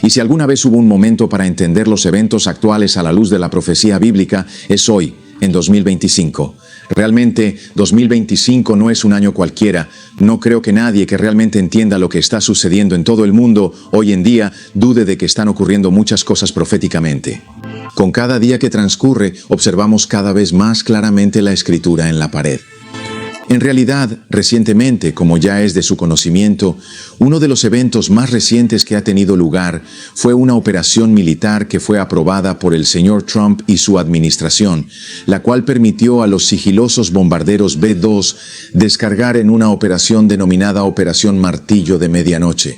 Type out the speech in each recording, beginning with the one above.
Y si alguna vez hubo un momento para entender los eventos actuales a la luz de la profecía bíblica, es hoy, en 2025. Realmente, 2025 no es un año cualquiera. No creo que nadie que realmente entienda lo que está sucediendo en todo el mundo hoy en día dude de que están ocurriendo muchas cosas proféticamente. Con cada día que transcurre, observamos cada vez más claramente la escritura en la pared. En realidad, recientemente, como ya es de su conocimiento, uno de los eventos más recientes que ha tenido lugar fue una operación militar que fue aprobada por el señor Trump y su administración, la cual permitió a los sigilosos bombarderos B-2 descargar en una operación denominada Operación Martillo de Medianoche.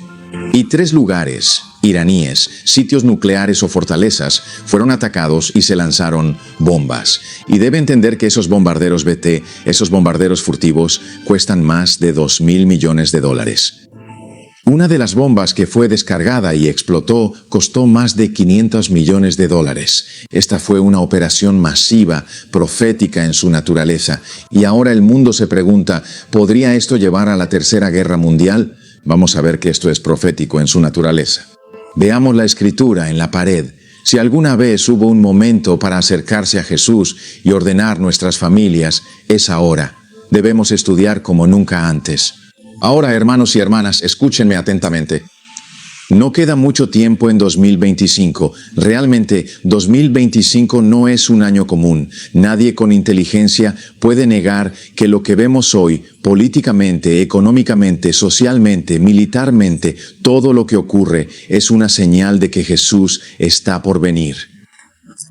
Y 3 lugares iraníes, sitios nucleares o fortalezas, fueron atacados y se lanzaron bombas. Y debe entender que esos bombarderos BT, esos bombarderos furtivos, cuestan más de $2.000 millones. Una de las bombas que fue descargada y explotó costó más de $500 millones. Esta fue una operación masiva, profética en su naturaleza. Y ahora el mundo se pregunta, ¿podría esto llevar a la Tercera Guerra Mundial? Vamos a ver que esto es profético en su naturaleza. Veamos la escritura en la pared. Si alguna vez hubo un momento para acercarse a Jesús y ordenar nuestras familias, es ahora. Debemos estudiar como nunca antes. Ahora, hermanos y hermanas, escúchenme atentamente. No queda mucho tiempo en 2025. Realmente, 2025 no es un año común. Nadie con inteligencia puede negar que lo que vemos hoy, políticamente, económicamente, socialmente, militarmente, todo lo que ocurre es una señal de que Jesús está por venir.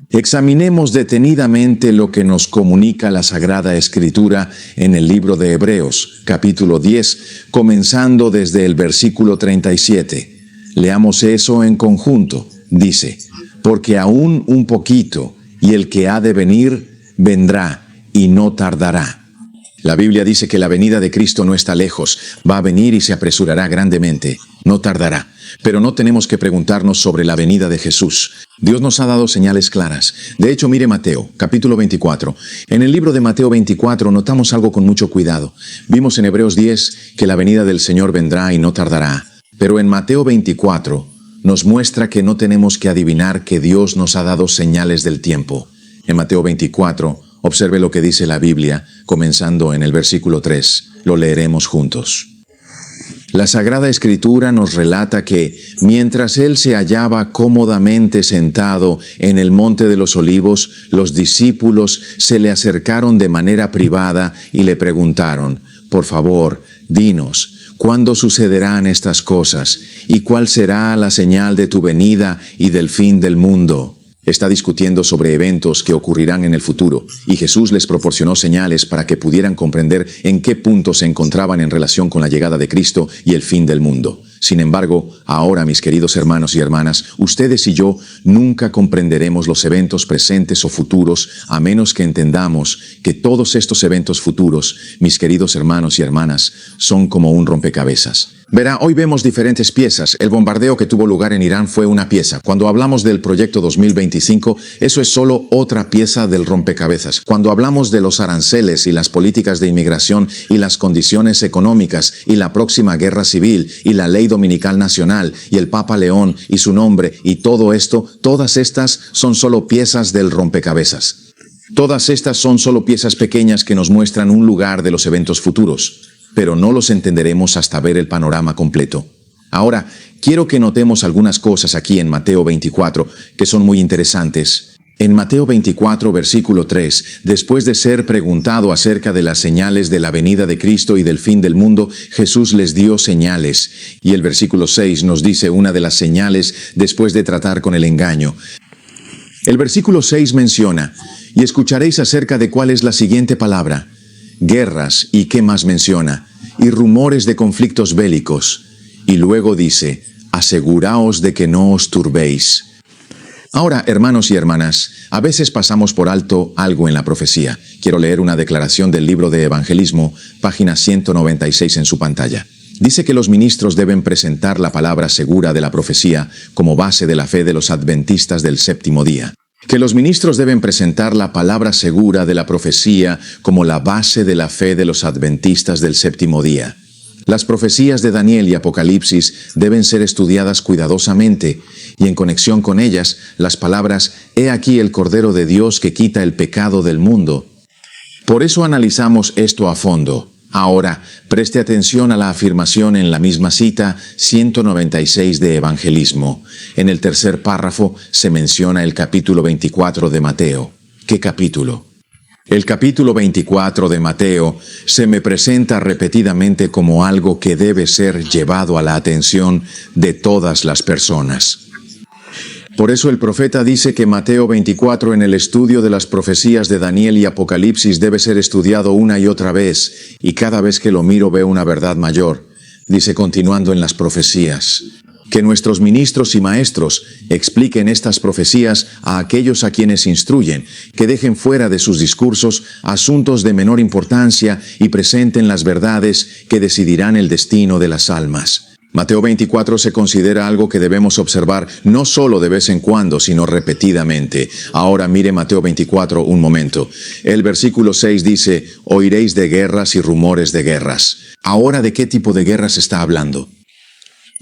Examinemos detenidamente lo que nos comunica la Sagrada Escritura en el libro de Hebreos, capítulo 10, comenzando desde el versículo 37. Leamos eso en conjunto. Dice, porque aún un poquito, y el que ha de venir, vendrá, y no tardará. La Biblia dice que la venida de Cristo no está lejos, va a venir y se apresurará grandemente, no tardará. Pero no tenemos que preguntarnos sobre la venida de Jesús. Dios nos ha dado señales claras. De hecho, mire Mateo, capítulo 24. En el libro de Mateo 24 notamos algo con mucho cuidado. Vimos en Hebreos 10 que la venida del Señor vendrá y no tardará. Pero en Mateo 24 nos muestra que no tenemos que adivinar que Dios nos ha dado señales del tiempo. En Mateo 24, observe lo que dice la Biblia, comenzando en el versículo 3. Lo leeremos juntos. La Sagrada Escritura nos relata que, mientras él se hallaba cómodamente sentado en el Monte de los Olivos, los discípulos se le acercaron de manera privada y le preguntaron, por favor, dinos, ¿cuándo sucederán estas cosas? ¿Y cuál será la señal de tu venida y del fin del mundo? Está discutiendo sobre eventos que ocurrirán en el futuro, y Jesús les proporcionó señales para que pudieran comprender en qué punto se encontraban en relación con la llegada de Cristo y el fin del mundo. Sin embargo, ahora, mis queridos hermanos y hermanas, ustedes y yo nunca comprenderemos los eventos presentes o futuros a menos que entendamos que todos estos eventos futuros, mis queridos hermanos y hermanas, son como un rompecabezas. Verá, hoy vemos diferentes piezas. El bombardeo que tuvo lugar en Irán fue una pieza. Cuando hablamos del proyecto 2025, eso es solo otra pieza del rompecabezas. Cuando hablamos de los aranceles y las políticas de inmigración y las condiciones económicas y la próxima guerra civil y la ley dominical nacional y el Papa León y su nombre y todo esto, todas estas son solo piezas del rompecabezas. Todas estas son solo piezas pequeñas que nos muestran un lugar de los eventos futuros, pero no los entenderemos hasta ver el panorama completo. Ahora, quiero que notemos algunas cosas aquí en Mateo 24 que son muy interesantes. En Mateo 24, versículo 3, después de ser preguntado acerca de las señales de la venida de Cristo y del fin del mundo, Jesús les dio señales. Y el versículo 6 nos dice una de las señales después de tratar con el engaño. El versículo 6 menciona, y escucharéis acerca de cuál es la siguiente palabra, guerras, y qué más menciona, y rumores de conflictos bélicos. Y luego dice, aseguraos de que no os turbéis. Ahora, hermanos y hermanas, a veces pasamos por alto algo en la profecía. Quiero leer una declaración del libro de Evangelismo, página 196 en su pantalla. Dice que los ministros deben presentar la palabra segura de la profecía como base de la fe de los adventistas del séptimo día. Que los ministros deben presentar la palabra segura de la profecía como la base de la fe de los adventistas del séptimo día. Las profecías de Daniel y Apocalipsis deben ser estudiadas cuidadosamente, y en conexión con ellas, las palabras «He aquí el Cordero de Dios que quita el pecado del mundo». Por eso analizamos esto a fondo. Ahora, preste atención a la afirmación en la misma cita 196 de Evangelismo. En el tercer párrafo se menciona el capítulo 24 de Mateo. ¿Qué capítulo? El capítulo 24 de Mateo se me presenta repetidamente como algo que debe ser llevado a la atención de todas las personas. Por eso el profeta dice que Mateo 24 en el estudio de las profecías de Daniel y Apocalipsis debe ser estudiado una y otra vez, y cada vez que lo miro veo una verdad mayor. Dice continuando en las profecías, que nuestros ministros y maestros expliquen estas profecías a aquellos a quienes instruyen, que dejen fuera de sus discursos asuntos de menor importancia y presenten las verdades que decidirán el destino de las almas. Mateo 24 se considera algo que debemos observar no solo de vez en cuando, sino repetidamente. Ahora mire Mateo 24 un momento. El versículo 6 dice, oiréis de guerras y rumores de guerras. Ahora, ¿de qué tipo de guerras está hablando?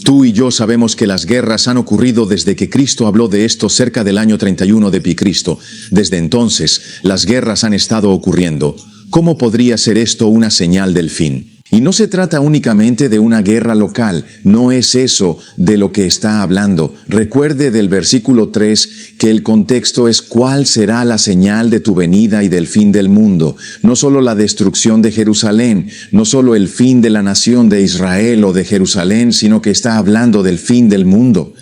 Tú y yo sabemos que las guerras han ocurrido desde que Cristo habló de esto cerca del año 31 de Cristo. Desde entonces, las guerras han estado ocurriendo. ¿Cómo podría ser esto una señal del fin? Y no se trata únicamente de una guerra local, no es eso de lo que está hablando. Recuerde del versículo 3 que el contexto es ¿cuál será la señal de tu venida y del fin del mundo? No solo la destrucción de Jerusalén, no solo el fin de la nación de Israel o de Jerusalén, sino que está hablando del fin del mundo.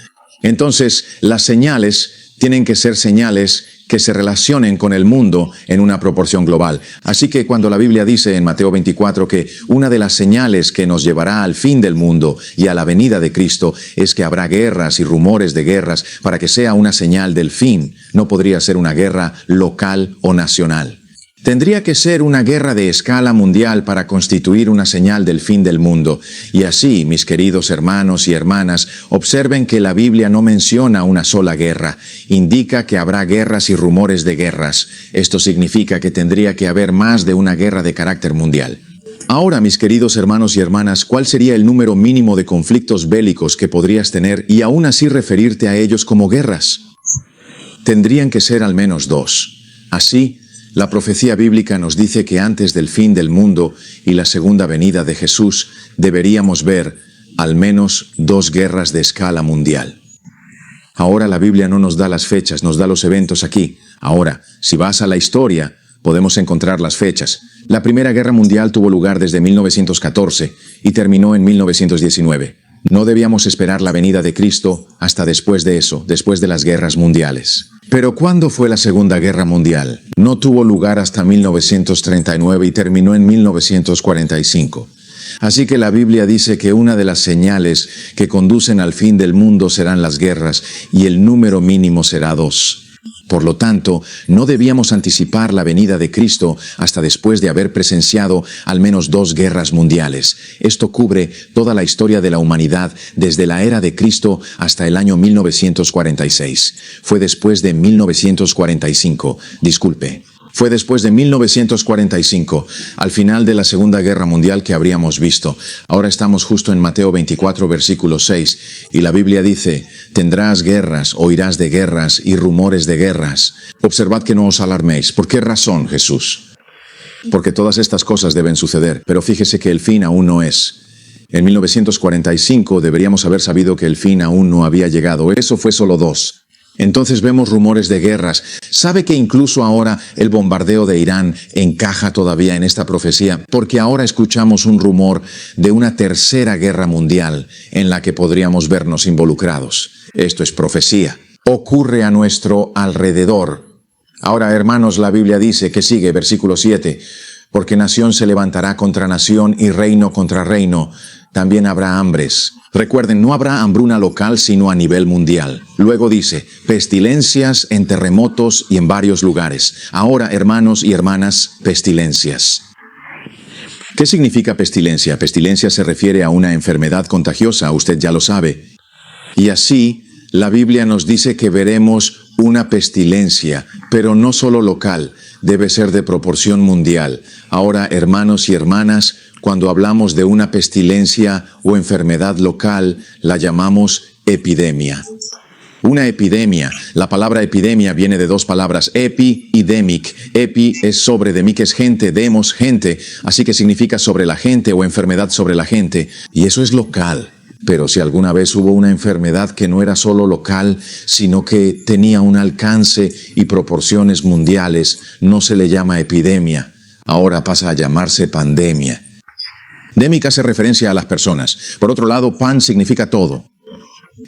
Entonces, las señales tienen que ser señales que se relacionen con el mundo en una proporción global. Así que cuando la Biblia dice en Mateo 24 que una de las señales que nos llevará al fin del mundo y a la venida de Cristo es que habrá guerras y rumores de guerras para que sea una señal del fin, no podría ser una guerra local o nacional. Tendría que ser una guerra de escala mundial para constituir una señal del fin del mundo. Y así, mis queridos hermanos y hermanas, observen que la Biblia no menciona una sola guerra. Indica que habrá guerras y rumores de guerras. Esto significa que tendría que haber más de una guerra de carácter mundial. Ahora, mis queridos hermanos y hermanas, ¿cuál sería el número mínimo de conflictos bélicos que podrías tener y aún así referirte a ellos como guerras? Tendrían que ser al menos 2. Así, la profecía bíblica nos dice que antes del fin del mundo y la segunda venida de Jesús deberíamos ver al menos 2 guerras de escala mundial. Ahora la Biblia no nos da las fechas, nos da los eventos aquí. Ahora, si vas a la historia, podemos encontrar las fechas. La Primera Guerra Mundial tuvo lugar desde 1914 y terminó en 1919. No debíamos esperar la venida de Cristo hasta después de eso, después de las guerras mundiales. Pero ¿cuándo fue la Segunda Guerra Mundial? No tuvo lugar hasta 1939 y terminó en 1945. Así que la Biblia dice que una de las señales que conducen al fin del mundo serán las guerras y el número mínimo será 2. Por lo tanto, no debíamos anticipar la venida de Cristo hasta después de haber presenciado al menos 2 guerras mundiales. Esto cubre toda la historia de la humanidad desde la era de Cristo hasta el año 1946. Fue después de 1945. Fue después de 1945, al final de la Segunda Guerra Mundial que habríamos visto. Ahora estamos justo en Mateo 24, versículo 6, y la Biblia dice, tendrás guerras, oirás de guerras y rumores de guerras. Observad que no os alarméis. ¿Por qué razón, Jesús? Porque todas estas cosas deben suceder, pero fíjese que el fin aún no es. En 1945 deberíamos haber sabido que el fin aún no había llegado. Eso fue solo 2. Entonces vemos rumores de guerras. ¿Sabe que incluso ahora el bombardeo de Irán encaja todavía en esta profecía? Porque ahora escuchamos un rumor de una tercera guerra mundial en la que podríamos vernos involucrados. Esto es profecía. Ocurre a nuestro alrededor. Ahora, hermanos, la Biblia dice que sigue, versículo 7, porque nación se levantará contra nación y reino contra reino. También habrá hambres. Recuerden, no habrá hambruna local, sino a nivel mundial. Luego dice, pestilencias en terremotos y en varios lugares. Ahora, hermanos y hermanas, pestilencias. ¿Qué significa pestilencia? Pestilencia se refiere a una enfermedad contagiosa, usted ya lo sabe. Y así, la Biblia nos dice que veremos una pestilencia, pero no solo local, debe ser de proporción mundial. Ahora, hermanos y hermanas, Cuando hablamos de una pestilencia o enfermedad local, la llamamos epidemia. Una epidemia. La palabra epidemia viene de dos palabras, epi y demic. Epi es sobre, demic es gente, demos gente, así que significa sobre la gente o enfermedad sobre la gente. Y eso es local. Pero si alguna vez hubo una enfermedad que no era solo local, sino que tenía un alcance y proporciones mundiales, no se le llama epidemia. Ahora pasa a llamarse pandemia. Demic hace referencia a las personas. Por otro lado, pan significa todo.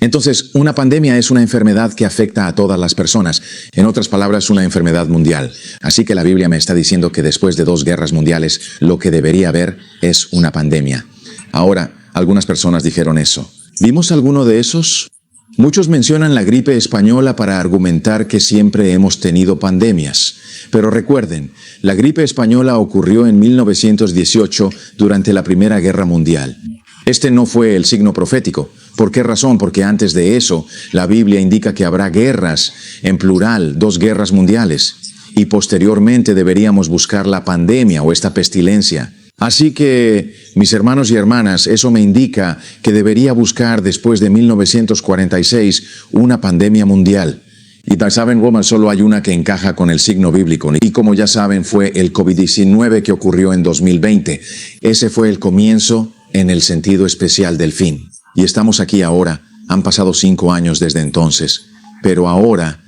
Entonces, una pandemia es una enfermedad que afecta a todas las personas. En otras palabras, una enfermedad mundial. Así que la Biblia me está diciendo que después de 2 guerras mundiales, lo que debería haber es una pandemia. Ahora, algunas personas dijeron eso. ¿Vimos alguno de esos? Muchos mencionan la gripe española para argumentar que siempre hemos tenido pandemias. Pero recuerden, la gripe española ocurrió en 1918 durante la Primera Guerra Mundial. Este no fue el signo profético. ¿Por qué razón? Porque antes de eso, la Biblia indica que habrá guerras, en plural, 2 guerras mundiales. Y posteriormente deberíamos buscar la pandemia o esta pestilencia. Así que, mis hermanos y hermanas, eso me indica que debería buscar después de 1946 una pandemia mundial. Y saben, Roma, solo hay una que encaja con el signo bíblico. Y como ya saben, fue el COVID-19 que ocurrió en 2020. Ese fue el comienzo en el sentido especial del fin. Y estamos aquí ahora. Han pasado 5 años desde entonces. Pero ahora,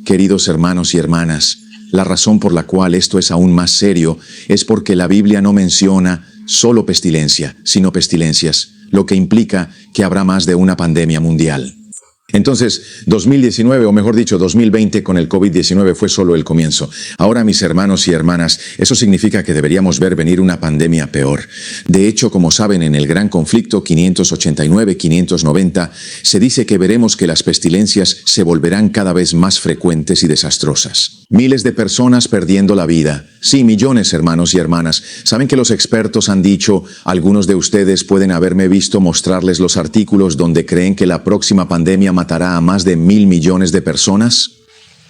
queridos hermanos y hermanas, la razón por la cual esto es aún más serio es porque la Biblia no menciona solo pestilencia, sino pestilencias, lo que implica que habrá más de una pandemia mundial. Entonces, 2019, o mejor dicho, 2020 con el COVID-19 fue solo el comienzo. Ahora, mis hermanos y hermanas, eso significa que deberíamos ver venir una pandemia peor. De hecho, como saben, en el gran conflicto 589-590, se dice que veremos que las pestilencias se volverán cada vez más frecuentes y desastrosas. Miles de personas perdiendo la vida. Sí, millones, hermanos y hermanas. ¿Saben que los expertos han dicho, algunos de ustedes pueden haberme visto mostrarles los artículos donde creen que la próxima pandemia matará a más de 1.000 millones de personas?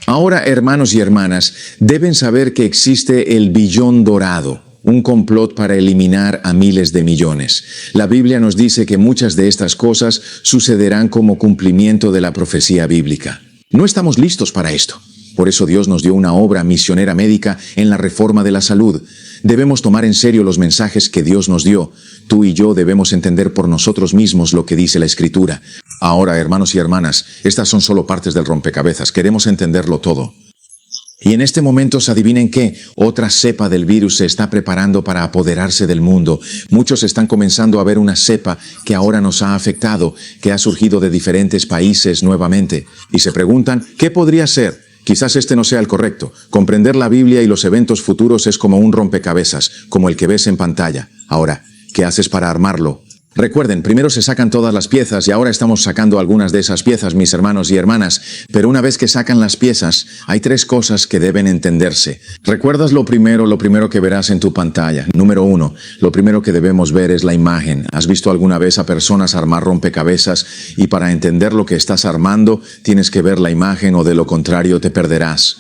Ahora, hermanos y hermanas, deben saber que existe el billón dorado, un complot para eliminar a miles de millones. La Biblia nos dice que muchas de estas cosas sucederán como cumplimiento de la profecía bíblica. No estamos listos para esto. Por eso Dios nos dio una obra misionera médica en la reforma de la salud. Debemos tomar en serio los mensajes que Dios nos dio. Tú y yo debemos entender por nosotros mismos lo que dice la Escritura. Ahora, hermanos y hermanas, estas son solo partes del rompecabezas. Queremos entenderlo todo. Y en este momento, adivinen qué, otra cepa del virus se está preparando para apoderarse del mundo. Muchos están comenzando a ver una cepa que ahora nos ha afectado, que ha surgido de diferentes países nuevamente. Y se preguntan, ¿qué podría ser? Quizás este no sea el correcto. Comprender la Biblia y los eventos futuros es como un rompecabezas, como el que ves en pantalla. Ahora, ¿qué haces para armarlo? Recuerden, primero se sacan todas las piezas y ahora estamos sacando algunas de esas piezas, mis hermanos y hermanas. Pero una vez que sacan las piezas, hay 3 cosas que deben entenderse. ¿Recuerdas lo primero que verás en tu pantalla? Número 1, lo primero que debemos ver es la imagen. ¿Has visto alguna vez a personas armar rompecabezas? Y para entender lo que estás armando, tienes que ver la imagen o de lo contrario te perderás.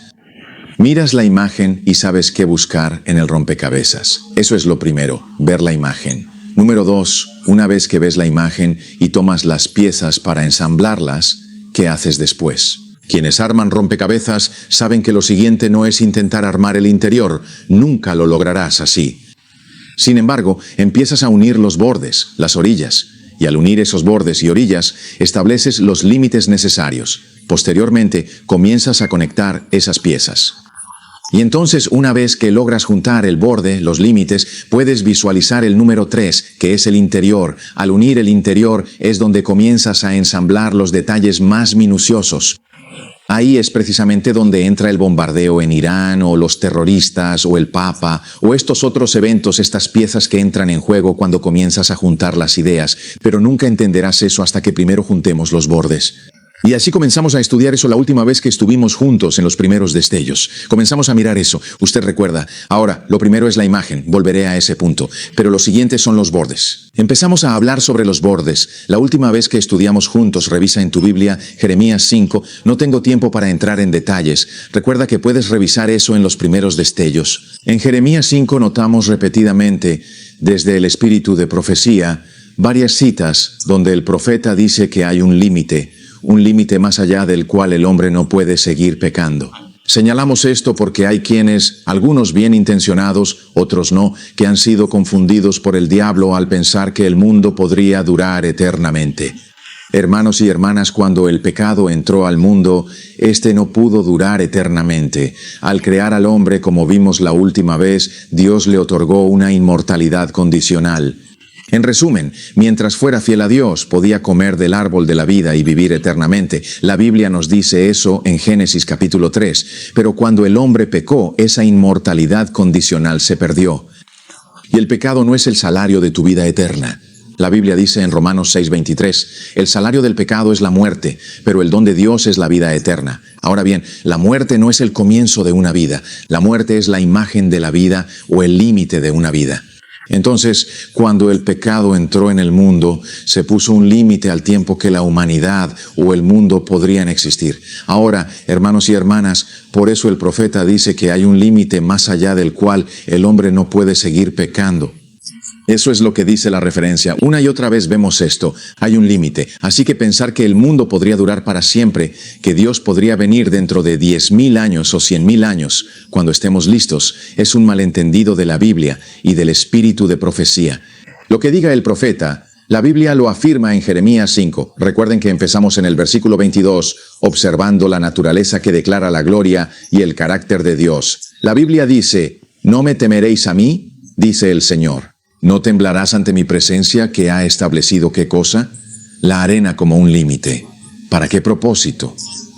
Miras la imagen y sabes qué buscar en el rompecabezas. Eso es lo primero, ver la imagen. Número 2, una vez que ves la imagen y tomas las piezas para ensamblarlas, ¿qué haces después? Quienes arman rompecabezas saben que lo siguiente no es intentar armar el interior, nunca lo lograrás así. Sin embargo, empiezas a unir los bordes, las orillas, y al unir esos bordes y orillas, estableces los límites necesarios. Posteriormente, comienzas a conectar esas piezas. Y entonces, una vez que logras juntar el borde, los límites, puedes visualizar el número 3, que es el interior. Al unir el interior es donde comienzas a ensamblar los detalles más minuciosos. Ahí es precisamente donde entra el bombardeo en Irán, o los terroristas, o el Papa, o estos otros eventos, estas piezas que entran en juego cuando comienzas a juntar las ideas. Pero nunca entenderás eso hasta que primero juntemos los bordes. Y así comenzamos a estudiar eso la última vez que estuvimos juntos en los primeros destellos. Comenzamos a mirar eso, usted recuerda. Ahora, lo primero es la imagen, volveré a ese punto. Pero lo siguiente son los bordes. Empezamos a hablar sobre los bordes. La última vez que estudiamos juntos, revisa en tu Biblia, Jeremías 5. No tengo tiempo para entrar en detalles. Recuerda que puedes revisar eso en los primeros destellos. En Jeremías 5 notamos repetidamente, desde el espíritu de profecía, varias citas donde el profeta dice que hay un límite más allá del cual el hombre no puede seguir pecando. Señalamos esto porque hay quienes, algunos bien intencionados, otros no, que han sido confundidos por el diablo al pensar que el mundo podría durar eternamente. Hermanos y hermanas, cuando el pecado entró al mundo, éste no pudo durar eternamente. Al crear al hombre, como vimos la última vez, Dios le otorgó una inmortalidad condicional. En resumen, mientras fuera fiel a Dios, podía comer del árbol de la vida y vivir eternamente. La Biblia nos dice eso en Génesis capítulo 3. Pero cuando el hombre pecó, esa inmortalidad condicional se perdió. Y el pecado no es el salario de tu vida eterna. La Biblia dice en Romanos 6:23, el salario del pecado es la muerte, pero el don de Dios es la vida eterna. Ahora bien, la muerte no es el comienzo de una vida. La muerte es la imagen de la vida o el límite de una vida. Entonces, cuando el pecado entró en el mundo, se puso un límite al tiempo que la humanidad o el mundo podrían existir. Ahora, hermanos y hermanas, por eso el profeta dice que hay un límite más allá del cual el hombre no puede seguir pecando. Eso es lo que dice la referencia. Una y otra vez vemos esto. Hay un límite. Así que pensar que el mundo podría durar para siempre, que Dios podría venir dentro de 10,000 años o 100,000 años, cuando estemos listos, es un malentendido de la Biblia y del espíritu de profecía. Lo que diga el profeta, la Biblia lo afirma en Jeremías 5. Recuerden que empezamos en el versículo 22, observando la naturaleza que declara la gloria y el carácter de Dios. La Biblia dice, ¿no me temeréis a mí? Dice el Señor. ¿No temblarás ante mi presencia que ha establecido qué cosa? La arena como un límite. ¿Para qué propósito?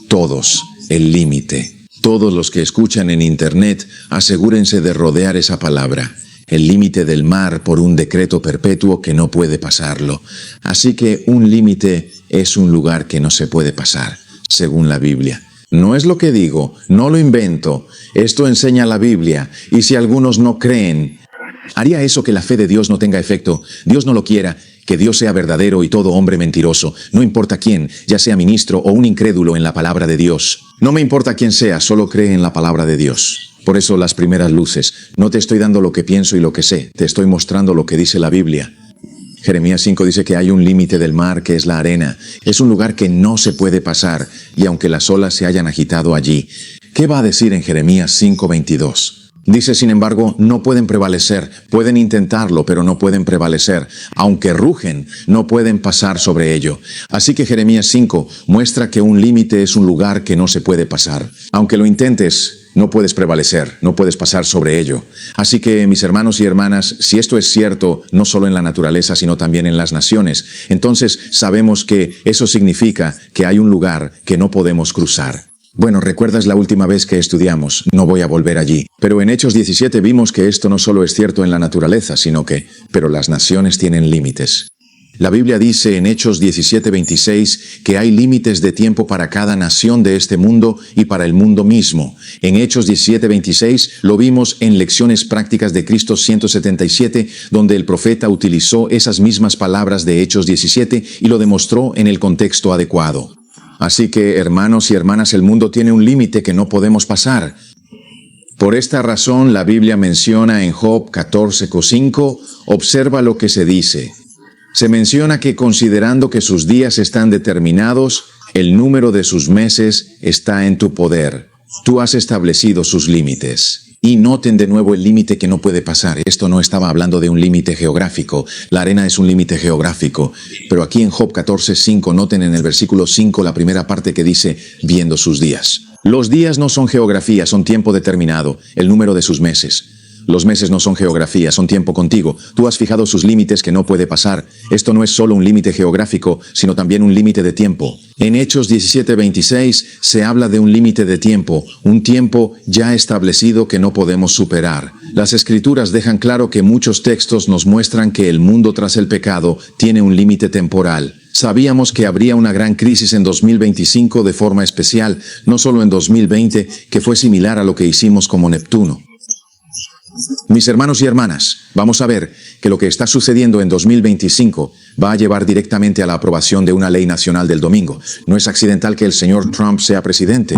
Todos, el límite. Todos los que escuchan en Internet, asegúrense de rodear esa palabra. El límite del mar por un decreto perpetuo que no puede pasarlo. Así que un límite es un lugar que no se puede pasar, según la Biblia. No es lo que digo, no lo invento. Esto enseña la Biblia, y si algunos no creen, ¿haría eso que la fe de Dios no tenga efecto? Dios no lo quiera, que Dios sea verdadero y todo hombre mentiroso. No importa quién, ya sea ministro o un incrédulo en la palabra de Dios. No me importa quién sea, solo cree en la palabra de Dios. Por eso las primeras luces. No te estoy dando lo que pienso y lo que sé, te estoy mostrando lo que dice la Biblia. Jeremías 5 dice que hay un límite del mar que es la arena. Es un lugar que no se puede pasar, y aunque las olas se hayan agitado allí. ¿Qué va a decir en Jeremías 5:22? Dice, sin embargo, no pueden prevalecer, pueden intentarlo, pero no pueden prevalecer. Aunque rugen, no pueden pasar sobre ello. Así que Jeremías 5 muestra que un límite es un lugar que no se puede pasar. Aunque lo intentes, no puedes prevalecer, no puedes pasar sobre ello. Así que, mis hermanos y hermanas, si esto es cierto, no solo en la naturaleza, sino también en las naciones, entonces sabemos que eso significa que hay un lugar que no podemos cruzar. Bueno, ¿recuerdas la última vez que estudiamos? No voy a volver allí. Pero en Hechos 17 vimos que esto no solo es cierto en la naturaleza, sino que, pero las naciones tienen límites. La Biblia dice en Hechos 17:26 que hay límites de tiempo para cada nación de este mundo y para el mundo mismo. En Hechos 17:26 lo vimos en Lecciones Prácticas de Cristo 177, donde el profeta utilizó esas mismas palabras de Hechos 17 y lo demostró en el contexto adecuado. Así que, hermanos y hermanas, el mundo tiene un límite que no podemos pasar. Por esta razón, la Biblia menciona en Job 14:5, observa lo que se dice. Se menciona que considerando que sus días están determinados, el número de sus meses está en tu poder. Tú has establecido sus límites. Y noten de nuevo el límite que no puede pasar. Esto no estaba hablando de un límite geográfico. La arena es un límite geográfico. Pero aquí en Job 14:5, noten en el versículo 5 la primera parte que dice, viendo sus días. Los días no son geografía, son tiempo determinado, el número de sus meses. Los meses no son geografía, son tiempo contigo. Tú has fijado sus límites que no puede pasar. Esto no es solo un límite geográfico, sino también un límite de tiempo. En Hechos 17:26 se habla de un límite de tiempo, un tiempo ya establecido que no podemos superar. Las Escrituras dejan claro que muchos textos nos muestran que el mundo tras el pecado tiene un límite temporal. Sabíamos que habría una gran crisis en 2025 de forma especial, no solo en 2020, que fue similar a lo que hicimos como Neptuno. Mis hermanos y hermanas, vamos a ver que lo que está sucediendo en 2025 va a llevar directamente a la aprobación de una ley nacional del domingo. No es accidental que el señor Trump sea presidente.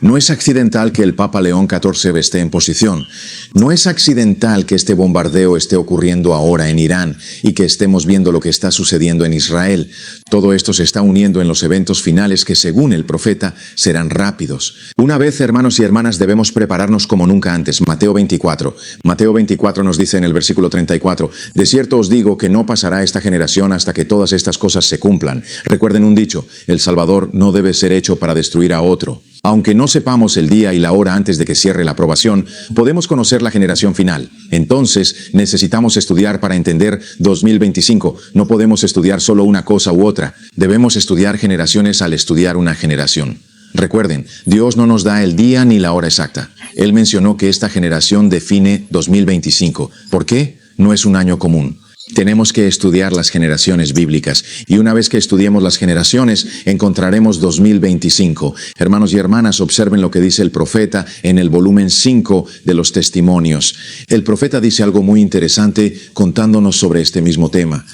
No es accidental que el Papa León XIV esté en posición. No es accidental que este bombardeo esté ocurriendo ahora en Irán y que estemos viendo lo que está sucediendo en Israel. Todo esto se está uniendo en los eventos finales que, según el profeta, serán rápidos. Una vez, hermanos y hermanas, debemos prepararnos como nunca antes. Mateo 24. Mateo 24 nos dice en el versículo 34, de cierto os digo que no pasará esta generación hasta que todas estas cosas se cumplan. Recuerden un dicho, el Salvador no debe ser hecho para destruir a otro. Aunque no sepamos el día y la hora antes de que cierre la aprobación, podemos conocer la generación final. Entonces, necesitamos estudiar para entender 2025. No podemos estudiar solo una cosa u otra. Debemos estudiar generaciones al estudiar una generación. Recuerden, Dios no nos da el día ni la hora exacta. Él mencionó que esta generación define 2025. ¿Por qué? No es un año común. Tenemos que estudiar las generaciones bíblicas, y una vez que estudiemos las generaciones, encontraremos 2025. Hermanos y hermanas, observen lo que dice el profeta en el volumen 5 de los Testimonios. El profeta dice algo muy interesante contándonos sobre este mismo tema.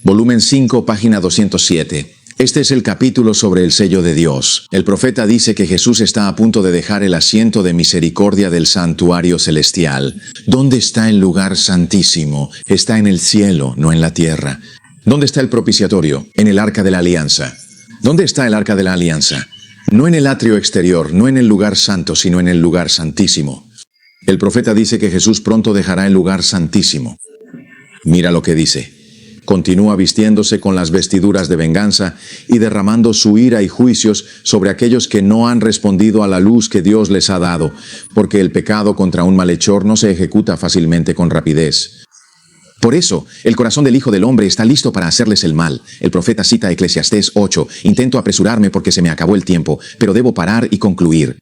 Volumen 5, página 207. Este es el capítulo sobre el sello de Dios. El profeta dice que Jesús está a punto de dejar el asiento de misericordia del santuario celestial. ¿Dónde está el lugar santísimo? Está en el cielo, no en la tierra. ¿Dónde está el propiciatorio? En el arca de la alianza. ¿Dónde está el arca de la alianza? No en el atrio exterior, no en el lugar santo, sino en el lugar santísimo. El profeta dice que Jesús pronto dejará el lugar santísimo. Mira lo que dice. Continúa vistiéndose con las vestiduras de venganza y derramando su ira y juicios sobre aquellos que no han respondido a la luz que Dios les ha dado, porque el pecado contra un malhechor no se ejecuta fácilmente con rapidez. Por eso, el corazón del Hijo del Hombre está listo para hacerles el mal. El profeta cita Eclesiastés 8. Intento apresurarme porque se me acabó el tiempo, pero debo parar y concluir.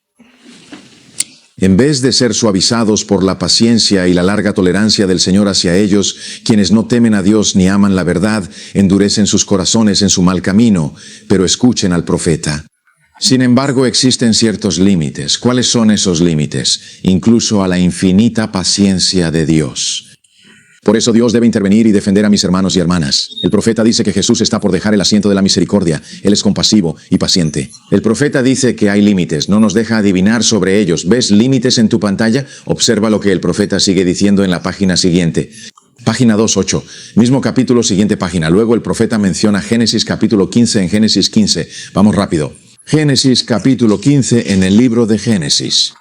En vez de ser suavizados por la paciencia y la larga tolerancia del Señor hacia ellos, quienes no temen a Dios ni aman la verdad, endurecen sus corazones en su mal camino, pero escuchen al profeta. Sin embargo, existen ciertos límites. ¿Cuáles son esos límites? Incluso a la infinita paciencia de Dios. Por eso Dios debe intervenir y defender a mis hermanos y hermanas. El profeta dice que Jesús está por dejar el asiento de la misericordia. Él es compasivo y paciente. El profeta dice que hay límites, no nos deja adivinar sobre ellos. ¿Ves límites en tu pantalla? Observa lo que el profeta sigue diciendo en la página siguiente. Página 2.8. Mismo capítulo, siguiente página. Luego el profeta menciona Génesis capítulo 15 en Génesis 15. Vamos rápido. Génesis capítulo 15 en el libro de Génesis.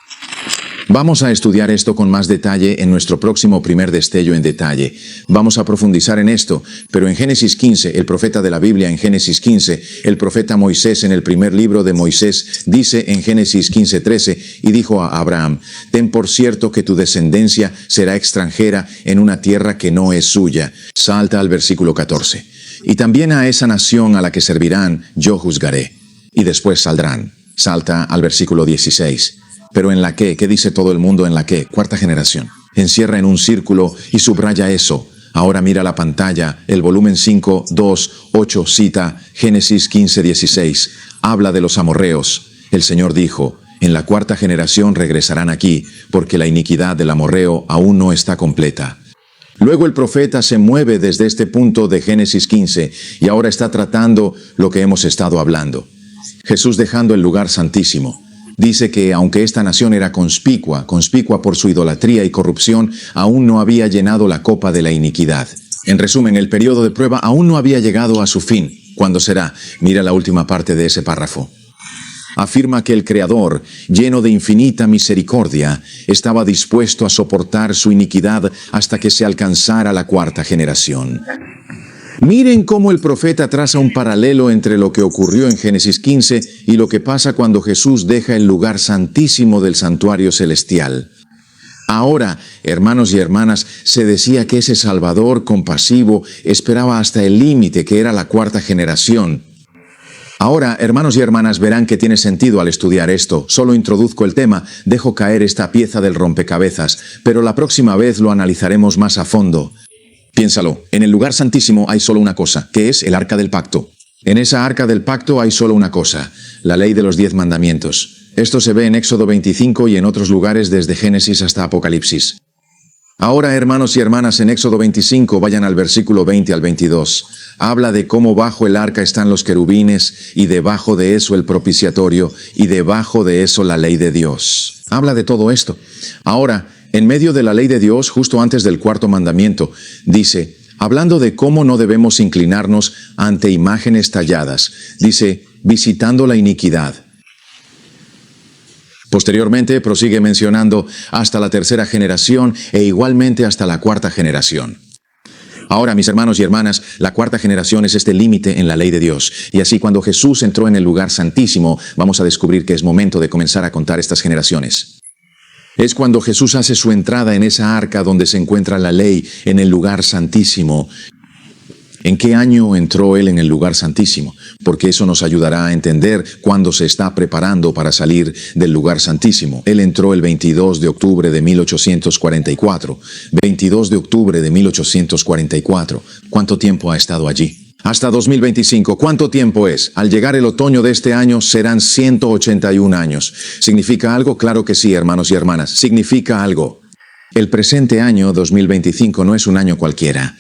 Vamos a estudiar esto con más detalle en nuestro próximo primer destello en detalle. Vamos a profundizar en esto, pero en Génesis 15, el profeta de la Biblia en Génesis 15, el profeta Moisés en el primer libro de Moisés, dice en Génesis 15:13, y dijo a Abraham, ten por cierto que tu descendencia será extranjera en una tierra que no es suya. Salta al versículo 14. Y también a esa nación a la que servirán, yo juzgaré. Y después saldrán. Salta al versículo 16. Pero en la ¿qué dice todo el mundo en la ¿qué? Cuarta generación. Encierra en un círculo y subraya eso. Ahora mira la pantalla, el volumen 5, 2, 8 cita Génesis 15:16. Habla de los amorreos. El Señor dijo, en la cuarta generación regresarán aquí, porque la iniquidad del amorreo aún no está completa. Luego el profeta se mueve desde este punto de Génesis 15 y ahora está tratando lo que hemos estado hablando. Jesús dejando el lugar santísimo. Dice que aunque esta nación era conspicua por su idolatría y corrupción, aún no había llenado la copa de la iniquidad. En resumen, el periodo de prueba aún no había llegado a su fin. ¿Cuándo será? Mira la última parte de ese párrafo. Afirma que el Creador, lleno de infinita misericordia, estaba dispuesto a soportar su iniquidad hasta que se alcanzara la cuarta generación. Miren cómo el profeta traza un paralelo entre lo que ocurrió en Génesis 15 y lo que pasa cuando Jesús deja el lugar santísimo del santuario celestial. Ahora, hermanos y hermanas, se decía que ese Salvador compasivo esperaba hasta el límite que era la cuarta generación. Ahora, hermanos y hermanas, verán que tiene sentido al estudiar esto. Solo introduzco el tema, dejo caer esta pieza del rompecabezas, pero la próxima vez lo analizaremos más a fondo. Piénsalo, en el lugar santísimo hay solo una cosa, que es el arca del pacto. En esa arca del pacto hay solo una cosa, la ley de los 10 mandamientos. Esto se ve en Éxodo 25 y en otros lugares desde Génesis hasta Apocalipsis. Ahora, hermanos y hermanas, en Éxodo 25, vayan al versículo 20 al 22. Habla de cómo bajo el arca están los querubines, y debajo de eso el propiciatorio, y debajo de eso la ley de Dios. Habla de todo esto. Ahora, en medio de la ley de Dios, justo antes del cuarto mandamiento, dice, hablando de cómo no debemos inclinarnos ante imágenes talladas, dice, visitando la iniquidad. Posteriormente prosigue mencionando hasta la tercera generación e igualmente hasta la cuarta generación. Ahora, mis hermanos y hermanas, la cuarta generación es este límite en la ley de Dios. Y así cuando Jesús entró en el lugar santísimo, vamos a descubrir que es momento de comenzar a contar estas generaciones. Es cuando Jesús hace su entrada en esa arca donde se encuentra la ley, en el lugar santísimo. ¿En qué año entró Él en el lugar santísimo? Porque eso nos ayudará a entender cuándo se está preparando para salir del lugar santísimo. Él entró el 22 de octubre de 1844. 22 de octubre de 1844. ¿Cuánto tiempo ha estado allí? Hasta 2025. ¿Cuánto tiempo es? Al llegar el otoño de este año serán 181 años. ¿Significa algo? Claro que sí, hermanos y hermanas. Significa algo. El presente año, 2025, no es un año cualquiera.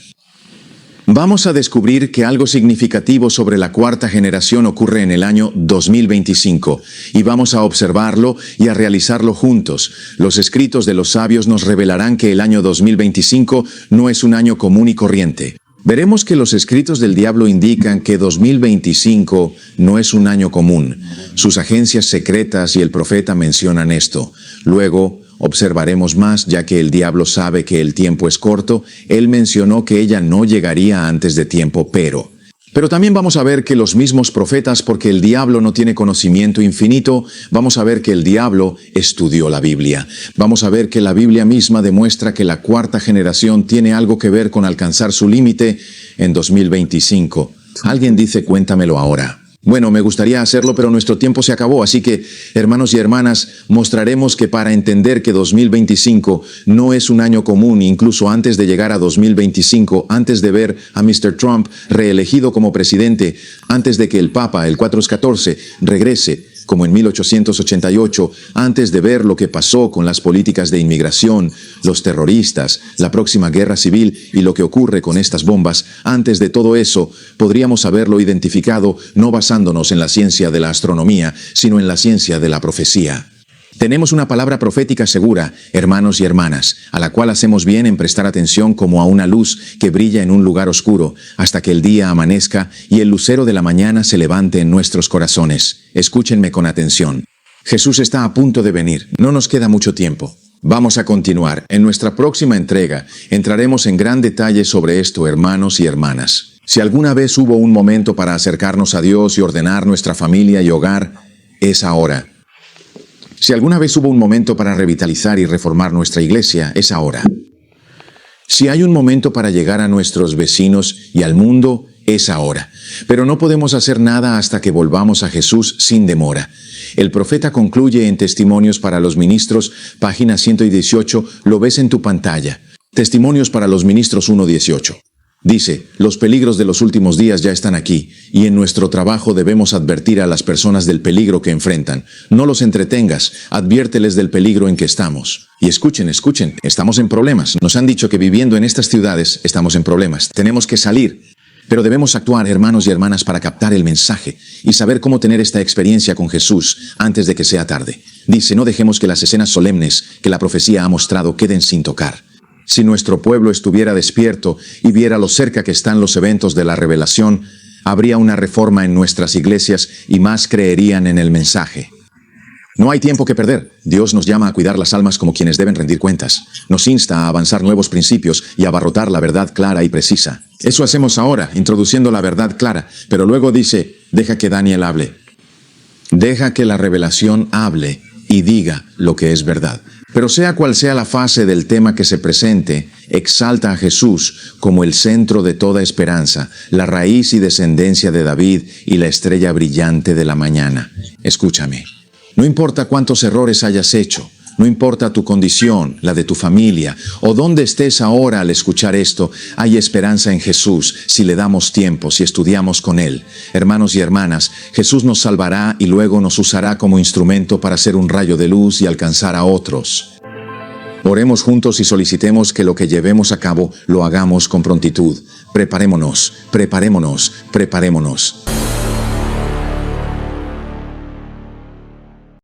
Vamos a descubrir que algo significativo sobre la cuarta generación ocurre en el año 2025, y vamos a observarlo y a realizarlo juntos. Los escritos de los sabios nos revelarán que el año 2025 no es un año común y corriente. Veremos que los escritos del diablo indican que 2025 no es un año común. Sus agencias secretas y el profeta mencionan esto. Luego, observaremos más, ya que el diablo sabe que el tiempo es corto. Él mencionó que ella no llegaría antes de tiempo, pero también vamos a ver que los mismos profetas, porque el diablo no tiene conocimiento infinito, vamos a ver que el diablo estudió la Biblia. Vamos a ver que la Biblia misma demuestra que la cuarta generación tiene algo que ver con alcanzar su límite en 2025. Alguien dice, cuéntamelo ahora. Bueno, me gustaría hacerlo, pero nuestro tiempo se acabó, así que, hermanos y hermanas, mostraremos que para entender que 2025 no es un año común, incluso antes de llegar a 2025, antes de ver a Mr. Trump reelegido como presidente, antes de que el Papa, el 414, regrese, como en 1888, antes de ver lo que pasó con las políticas de inmigración, los terroristas, la próxima guerra civil y lo que ocurre con estas bombas, antes de todo eso, podríamos haberlo identificado no basándonos en la ciencia de la astronomía, sino en la ciencia de la profecía. Tenemos una palabra profética segura, hermanos y hermanas, a la cual hacemos bien en prestar atención como a una luz que brilla en un lugar oscuro, hasta que el día amanezca y el lucero de la mañana se levante en nuestros corazones. Escúchenme con atención. Jesús está a punto de venir. No nos queda mucho tiempo. Vamos a continuar. En nuestra próxima entrega entraremos en gran detalle sobre esto, hermanos y hermanas. Si alguna vez hubo un momento para acercarnos a Dios y ordenar nuestra familia y hogar, es ahora. Si alguna vez hubo un momento para revitalizar y reformar nuestra iglesia, es ahora. Si hay un momento para llegar a nuestros vecinos y al mundo, es ahora. Pero no podemos hacer nada hasta que volvamos a Jesús sin demora. El profeta concluye en Testimonios para los Ministros, página 118, lo ves en tu pantalla. Testimonios para los Ministros 1:18. Dice, los peligros de los últimos días ya están aquí, y en nuestro trabajo debemos advertir a las personas del peligro que enfrentan. No los entretengas, adviérteles del peligro en que estamos. Y escuchen, estamos en problemas. Nos han dicho que viviendo en estas ciudades estamos en problemas. Tenemos que salir. Pero debemos actuar, hermanos y hermanas, para captar el mensaje y saber cómo tener esta experiencia con Jesús antes de que sea tarde. Dice, no dejemos que las escenas solemnes que la profecía ha mostrado queden sin tocar. Si nuestro pueblo estuviera despierto y viera lo cerca que están los eventos de la revelación, habría una reforma en nuestras iglesias y más creerían en el mensaje. No hay tiempo que perder. Dios nos llama a cuidar las almas como quienes deben rendir cuentas. Nos insta a avanzar nuevos principios y a abarrotar la verdad clara y precisa. Eso hacemos ahora, introduciendo la verdad clara, pero luego dice, deja que Daniel hable. Deja que la revelación hable y diga lo que es verdad. Pero sea cual sea la fase del tema que se presente, exalta a Jesús como el centro de toda esperanza, la raíz y descendencia de David y la estrella brillante de la mañana. Escúchame. No importa cuántos errores hayas hecho, no importa tu condición, la de tu familia, o dónde estés ahora al escuchar esto, hay esperanza en Jesús si le damos tiempo, si estudiamos con Él. Hermanos y hermanas, Jesús nos salvará y luego nos usará como instrumento para ser un rayo de luz y alcanzar a otros. Oremos juntos y solicitemos que lo que llevemos a cabo lo hagamos con prontitud. Preparémonos, preparémonos, preparémonos.